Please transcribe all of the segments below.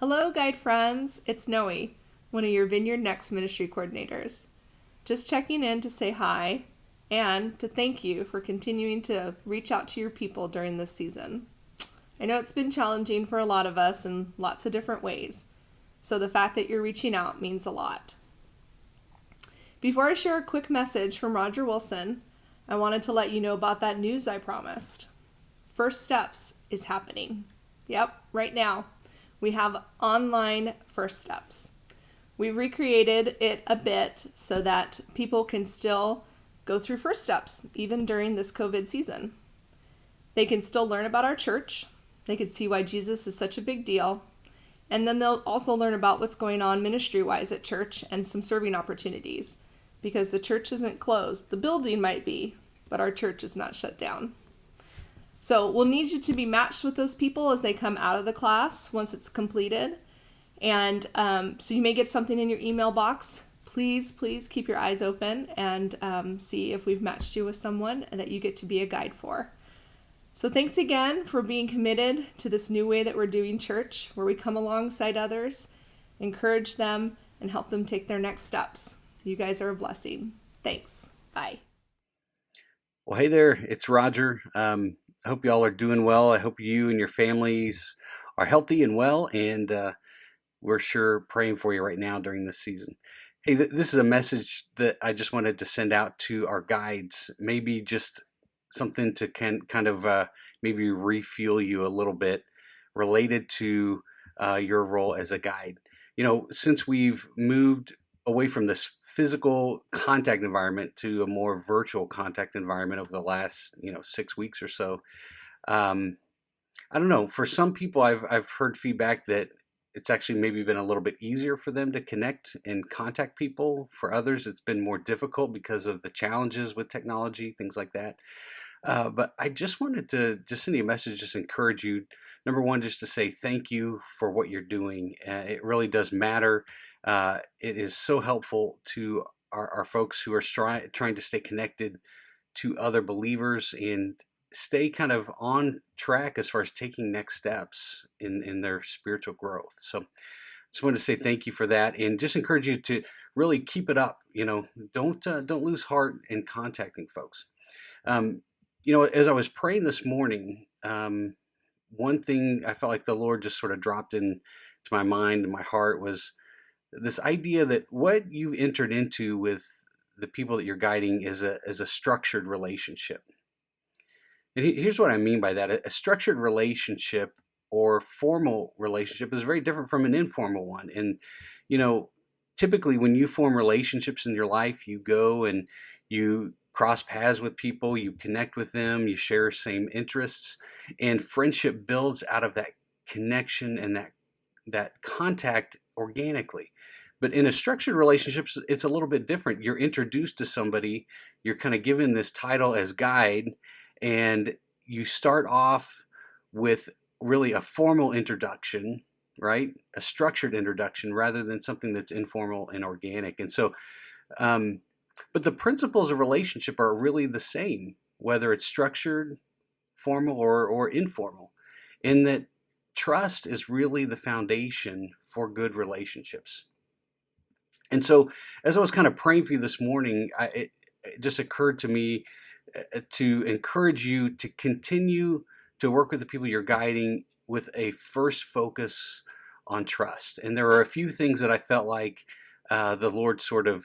Hello, guide friends. It's Noe, one of your Vineyard Next ministry coordinators. Just checking in to say hi and to thank you for continuing to reach out to your people during this season. I know it's been challenging for a lot of us in lots of different ways, so the fact that you're reaching out means a lot. Before I share a quick message from Roger Wilson, I wanted to let you know about that news I promised. First Steps is happening. Yep, right now. We have online First Steps. We've recreated it a bit so that people can still go through First Steps, even during this COVID season. They can still learn about our church. They can see why Jesus is such a big deal. And then they'll also learn about what's going on ministry-wise at church and some serving opportunities. Because the church isn't closed. The building might be, but our church is not shut down. So we'll need you to be matched with those people as they come out of the class once it's completed. And so you may get something in your email box. Please keep your eyes open and see if we've matched you with someone that you get to be a guide for. So thanks again for being committed to this new way that we're doing church, where we come alongside others, encourage them, and help them take their next steps. You guys are a blessing. Thanks. Bye. Well, hey there, it's Roger. I hope y'all are doing well. I hope you and your families are healthy and well, and we're sure praying for you right now during this season. Hey, this is a message that I just wanted to send out to our guides, maybe just something to kind of maybe refuel you a little bit related to your role as a guide. You know, since we've moved away from this physical contact environment to a more virtual contact environment over the last 6 weeks or so. I don't know. For some people, I've heard feedback that it's actually maybe been a little bit easier for them to connect and contact people. For others, it's been more difficult because of the challenges with technology, things like that. But I just wanted to just send you a message, just encourage you. Number one, just to say thank you for what you're doing. It really does matter. It is so helpful to our folks who are trying to stay connected to other believers and stay kind of on track as far as taking next steps in their spiritual growth. So just wanted to say thank you for that, and just encourage you to really keep it up. Don't lose heart in contacting folks. As I was praying this morning, one thing I felt like the Lord just sort of dropped into my mind and my heart was this idea that what you've entered into with the people that you're guiding is a structured relationship. And here's what I mean by that. A structured relationship or formal relationship is very different from an informal one. And, typically when you form relationships in your life, you go and you cross paths with people, you connect with them, you share same interests, and friendship builds out of that connection and that contact organically. But in a structured relationship, it's a little bit different. You're introduced to somebody, you're kind of given this title as guide, and you start off with really a formal introduction, right? A structured introduction rather than something that's informal and organic. And so, but the principles of relationship are really the same, whether it's structured, formal, or informal, in that trust is really the foundation for good relationships. And so as I was kind of praying for you this morning, it just occurred to me to encourage you to continue to work with the people you're guiding with a first focus on trust. And there were a few things that I felt like the Lord sort of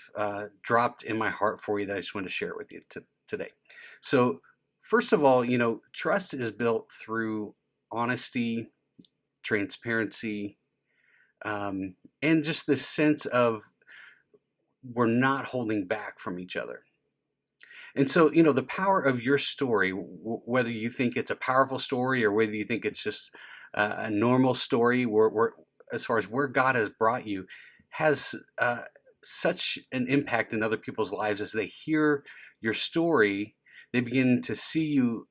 dropped in my heart for you that I just wanted to share with you today. So first of all, trust is built through honesty, transparency, and just this sense of we're not holding back from each other. And so, the power of your story, whether you think it's a powerful story or whether you think it's just a normal story, where as far as where God has brought you, has such an impact in other people's lives as they hear your story. They begin to see you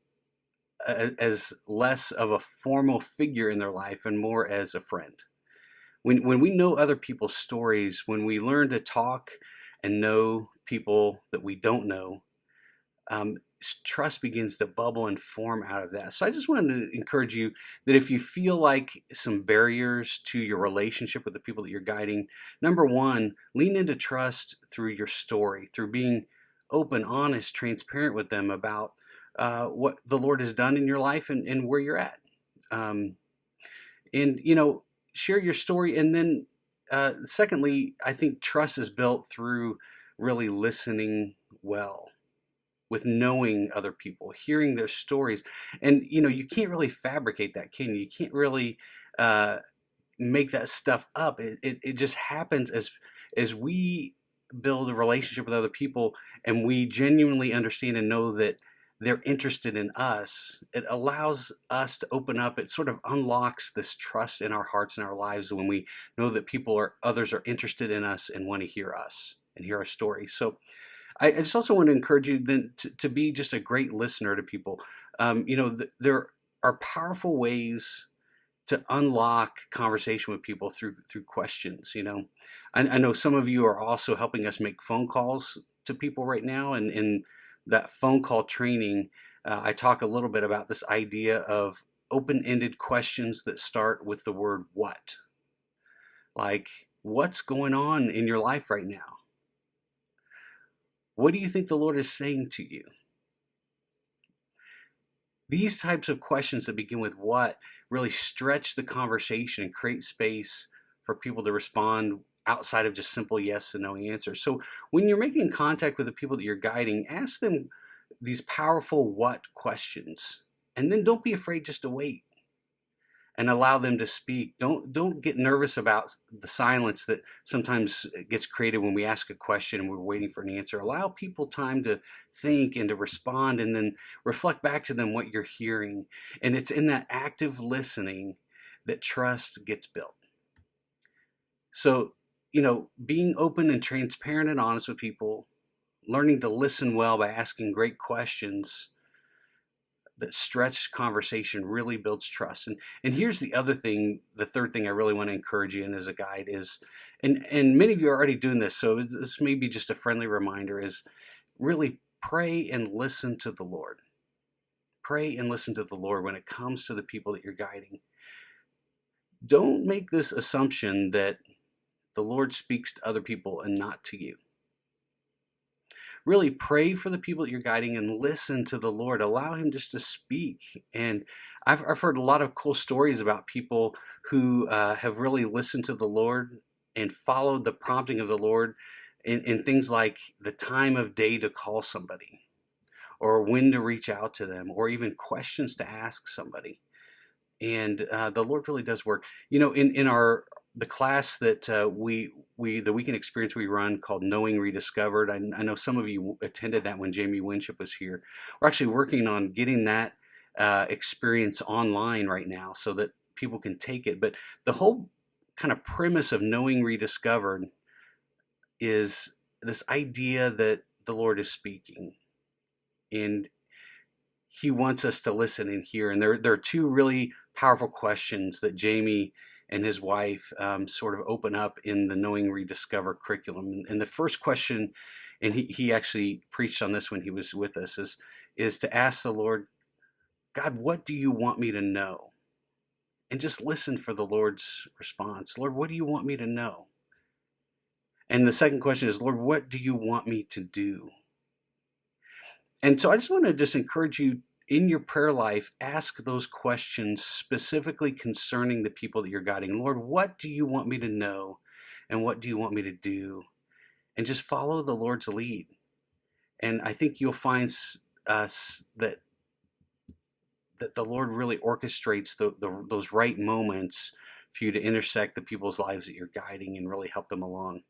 as less of a formal figure in their life and more as a friend. When we know other people's stories, when we learn to talk and know people that we don't know, trust begins to bubble and form out of that. So I just wanted to encourage you that if you feel like some barriers to your relationship with the people that you're guiding, number one, lean into trust through your story, through being open, honest, transparent with them about what the Lord has done in your life and where you're at. Um, and, share your story. And then, secondly, I think trust is built through really listening well, with knowing other people, hearing their stories. And, you can't really fabricate that, can you? You can't really uh, make that stuff up. It just happens as we build a relationship with other people and we genuinely understand and know that they're interested in us. It allows us to open up. It sort of unlocks this trust in our hearts and our lives when we know that others are interested in us and want to hear us and hear our story. So I just also want to encourage you then to be just a great listener to people. There are powerful ways to unlock conversation with people through questions. I know some of you are also helping us make phone calls to people right now, and in that phone call training, I talk a little bit about this idea of open-ended questions that start with the word "what," like what's going on in your life right now. What do you think the Lord is saying to you? These types of questions that begin with what really stretch the conversation and create space for people to respond outside of just simple yes and no answers. So when you're making contact with the people that you're guiding, ask them these powerful what questions. And then don't be afraid just to wait and allow them to speak. Don't get nervous about the silence that sometimes gets created when we ask a question and we're waiting for an answer. Allow people time to think and to respond, and then reflect back to them what you're hearing. And it's in that active listening that trust gets built. So, being open and transparent and honest with people, learning to listen well by asking great questions that stretch conversation really builds trust. And here's the third thing I really want to encourage you in as a guide is, and many of you are already doing this, so this may be just a friendly reminder, is really pray and listen to the Lord. Pray and listen to the Lord when it comes to the people that you're guiding. Don't make this assumption that the Lord speaks to other people and not to you. Really pray for the people that you're guiding and listen to the Lord. Allow him just to speak. And I've heard a lot of cool stories about people who have really listened to the Lord and followed the prompting of the Lord in things like the time of day to call somebody, or when to reach out to them, or even questions to ask somebody. And the Lord really does work. In the class that the weekend experience we run called Knowing Rediscovered. I know some of you attended that when Jamie Winship was here. We're actually working on getting that experience online right now so that people can take it. But the whole kind of premise of Knowing Rediscovered is this idea that the Lord is speaking, and he wants us to listen and hear. And there are two really powerful questions that Jamie and his wife sort of open up in the Knowing Rediscover curriculum. And the first question, and he actually preached on this when he was with us, is to ask the Lord, God, what do you want me to know? And just listen for the Lord's response. Lord, what do you want me to know? And the second question is, Lord, what do you want me to do? And so I just want to just encourage you in your prayer life, ask those questions specifically concerning the people that you're guiding. Lord, what do you want me to know? And what do you want me to do? And just follow the Lord's lead. And I think you'll find that the Lord really orchestrates those right moments for you to intersect the people's lives that you're guiding and really help them along.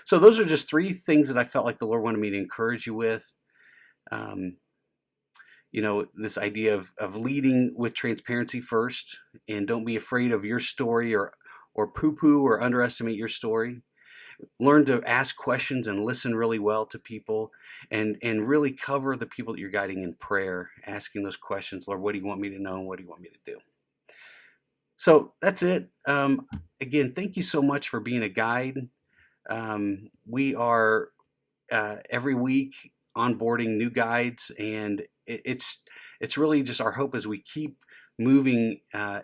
So those are just three things that I felt like the Lord wanted me to encourage you with. This idea of leading with transparency first, and don't be afraid of your story or poo-poo or underestimate your story. Learn to ask questions and listen really well to people, and really cover the people that you're guiding in prayer, asking those questions. Lord, what do you want me to know, and what do you want me to do? So that's it. Again, thank you so much for being a guide. We are every week onboarding new guides, and it's really just our hope as we keep moving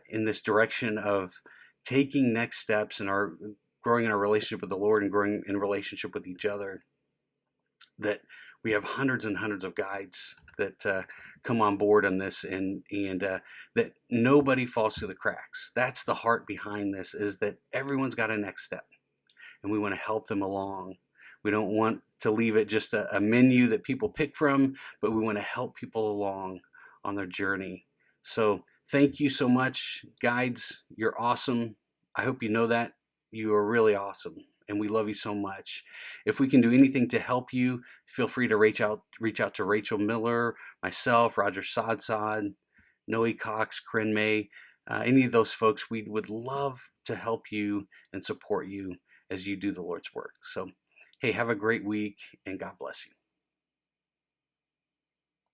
in this direction of taking next steps and our growing in our relationship with the Lord and growing in relationship with each other, that we have hundreds and hundreds of guides that come on board on this, and that nobody falls through the cracks. That's the heart behind this, is that everyone's got a next step, and we want to help them along. We don't want to leave it just a menu that people pick from, but we want to help people along on their journey. So thank you so much, guides. You're awesome. I hope you know that. You are really awesome, and we love you so much. If we can do anything to help you, feel free to reach out to Rachel Miller, myself, Roger Sodsod, Noe Cox, Corinne May, any of those folks. We would love to help you and support you as you do the Lord's work. So, hey, have a great week, and God bless you.